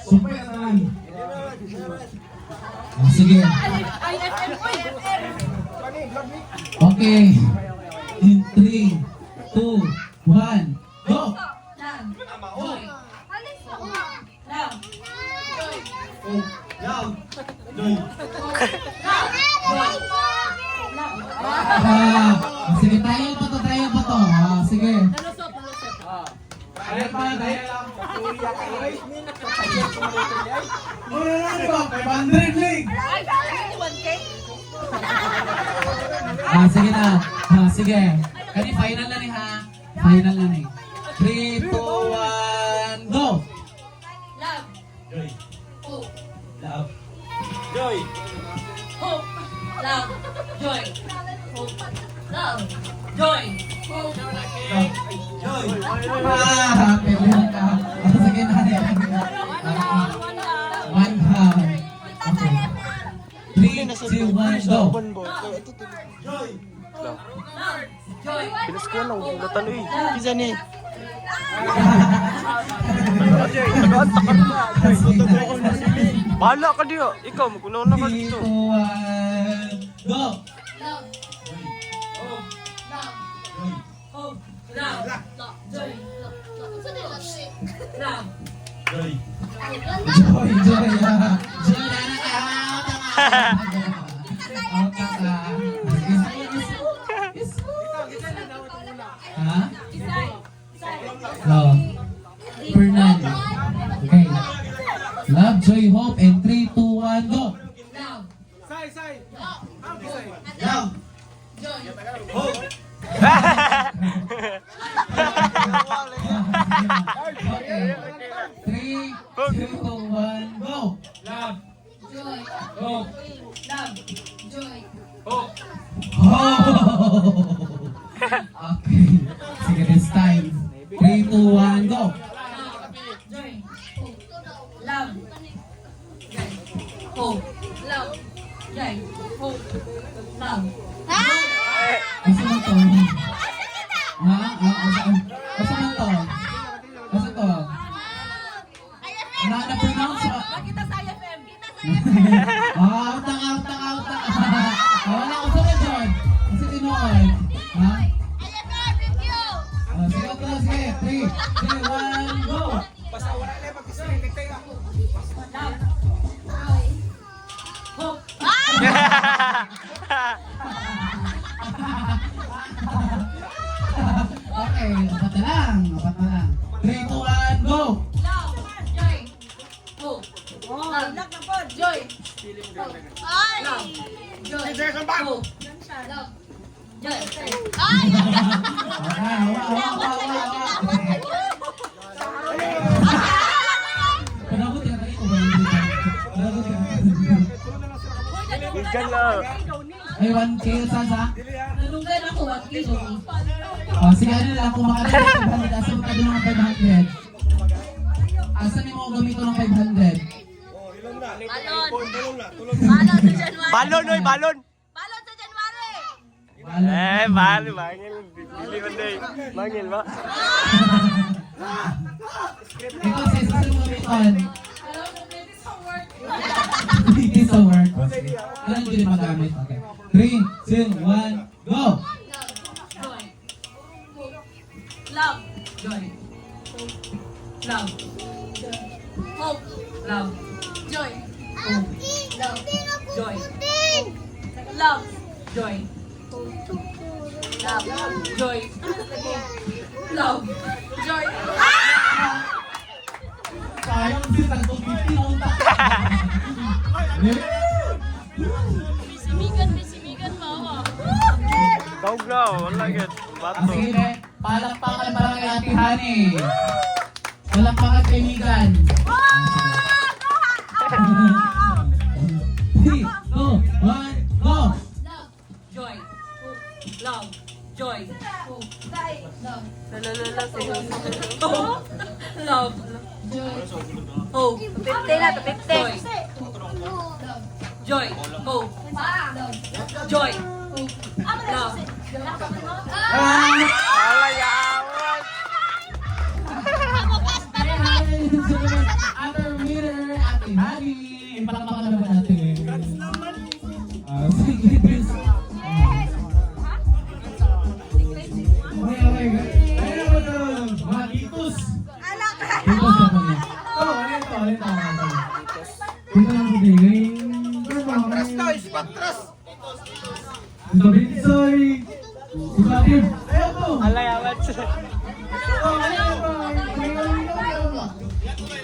Super na lang. Sige. Okay. In 3, 2, 1, go! Sige, tayo pa to. Sige. Ayan pa, tayo lang. Ano ba? 500 league! Sige na. Sige. Kani final na ni ha. Final na ni. 3, 2, 1, go! Joy. Hope. Love. Joy. Hope. Love. Joy. Hope. Love. Joy. Hope. Joy. Pwede ka. Sige na. One half. Okay. 3, 2, 1, go! Joy. Love. Joy. Pinas ko lang, bulatan eh. Kisa ni. Bahala ka diyo. Ikaw, magkunaw na ka 3, 2, dito. 1, go! Love. Hope. Love. Hope. Love. Joy. Love. Love. Joy. Joy, joy. Joy na out ka. Ha? Love. Fernan. Okay. Love, joy, hope, and 3, 2, 1, go! Love. Love. Joy. Hope. Okay. 3, 2, 1, go! Love. Joy. Hope. Love. Joy. Hope. Oh! Okay. Sige, this time. 3, 2, 1, go! Joy. Hope. Love. Joy. Hope. Love. Joy. Hope. Love. Asa man to? Ha? Asa man to? Asa to? Na-pronounce ba? Kita sa IFM. Out. Wala ko sa John. Kasi tinuod. Ha? Sige, sige. 3, 2, 1, go! Hope. Okay, apat na lang. 3, 2, 1, go! Love. Joy. Hope. Love. Joy. Love. Joy. Hope. Love. Joy. Panagot ka tayo ba? Panagot ka. Bigyan lang. Ay, 1K sasa? Nalunggan ako, what kilo? Sige, ano lang, kung makalagot ng 500, asa mo ka doon ng 500? Asa mo mo gamito ng 500? Balon, oy, balon. Balon sa January! Balon, mangil. Bili ko day. Mangil ba? Ikaw, sis, asa mo gamiton? Alam mo, baby, sa work. Hindi sa work. Ano yung hindi magamit? Okay. 3, 2, 1, go! Joy. Love. Joy. Love. Hope. Love. Joy. Hope. Love. Joy. Love. Joy. Love. Joy. Love. Joy. Sayang sis, ang 250 na utak. Bisimigan, mama. Daog na, wala gid. Bato. Sige, be. Palakpakan para kay Ate Hani. Palakpakan kay Migan. 3, 2, 1, go! Love. Joy. Hope. Love. Joy. Hope. Love. Love. Joy. Hope. 50 na, 50. Joy. Hope. Joy. Hope. Love. Wala yawan. Other winner ito. Dito lang sa tingin. Patras daw, patras. Ito, Binsoy. Ito, Ayun po. Alay, amat.